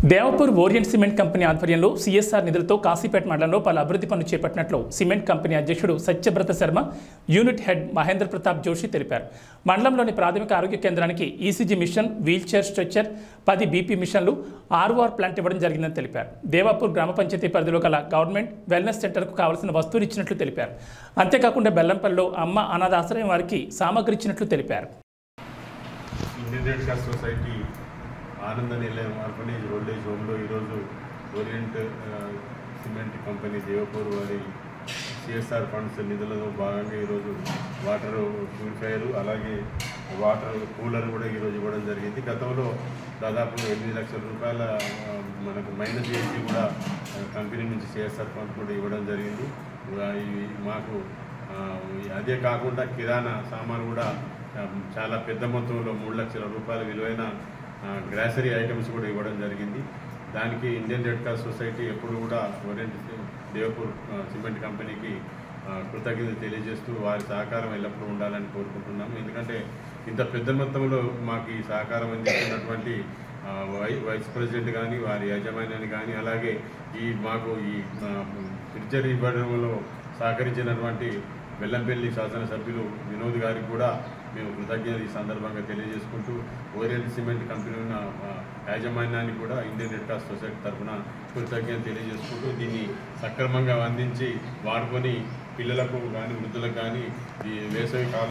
Devapur orient cement company ఆధ్వర్యంలో CSR నిధులతో కాశీపేట మండలంలో పలు అభివృద్ధి పనులు చేపట్టినట్లు సిమెంట్ కంపెనీ అధ్యక్షుడు సత్యవ్రత శర్మ, యూనిట్ హెడ్ మహేంద్ర ప్రతాప్ జోషి తెలిపారు. మండలంలోని ప్రాథమిక ఆరోగ్య కేంద్రానికి ECG machine, wheelchair stretcher, 10 BP మిషన్లు, ఆర్ఓఆర్ ప్లాంట్ ఇవ్వడం జరిగిందని తెలిపారు. దేవాపూర్ గ్రామ పంచాయతీ పరిధిలో గల గవర్నమెంట్ వెల్నెస్ సెంటర్కు కావాల్సిన వస్తువులు ఇచ్చినట్లు తెలిపారు. అంతేకాకుండా బెల్లంపల్లిలో అమ్మ అనాథ ఆశ్రయం వారికి సామగ్రి ఇచ్చినట్లు తెలిపారు. ఆనంద నిలయం ఆర్ఫనేజ్ ఓల్డేజ్ హోమ్లో ఈరోజు ఓరియంట్ సిమెంట్ కంపెనీ దేవపూర్ వారి సిఎస్ఆర్ ఫండ్స్ నిధులలో భాగంగా ఈరోజు వాటర్ ప్యూరిఫైయర్ అలాగే వాటర్ కూలర్ కూడా ఈరోజు ఇవ్వడం జరిగింది. గతంలో దాదాపు 8 లక్షల రూపాయల మనకు మైనస్ చేసి కూడా కంపెనీ నుంచి సిఎస్ఆర్ ఫండ్ కూడా ఇవ్వడం జరిగింది. మాకు అదే కాకుండా కిరాణా సామాను కూడా చాలా పెద్ద మొత్తంలో 3 లక్షల రూపాయల విలువైన గ్రాసరీ ఐటమ్స్ కూడా ఇవ్వడం జరిగింది. దానికి ఇండియన్ రెడ్ క్రాస్ సొసైటీ ఎప్పుడు కూడా ఓరియంట్ దేవపూర్ సిమెంట్ కంపెనీకి కృతజ్ఞత తెలియజేస్తూ వారి సహకారం ఎల్లప్పుడూ ఉండాలని కోరుకుంటున్నాము. ఎందుకంటే ఇంత పెద్ద మొత్తంలో మాకు ఈ సహకారం అందిస్తున్నటువంటి వైస్ ప్రెసిడెంట్ కానీ, వారి యాజమాన్యాన్ని కానీ, అలాగే మాకు ఈ పిక్చర్ ఇవ్వడంలో సహకరించినటువంటి బెల్లంపల్లి శాసనసభ్యులు వినోద్ గారికి కూడా మేము కృతజ్ఞతలు ఈ సందర్భంగా తెలియజేసుకుంటూ ఓరియంట్ సిమెంట్ కంపెనీ ఉన్న యాజమాన్యాన్ని కూడా ఇండియన్ రెడ్ క్రాస్ సొసైటీ తరఫున కృతజ్ఞతలు తెలియజేసుకుంటూ దీన్ని సక్రమంగా అందించి వాడుకొని పిల్లలకు కానీ, వృద్ధులకు కానీ ఈ వేసవి కాలం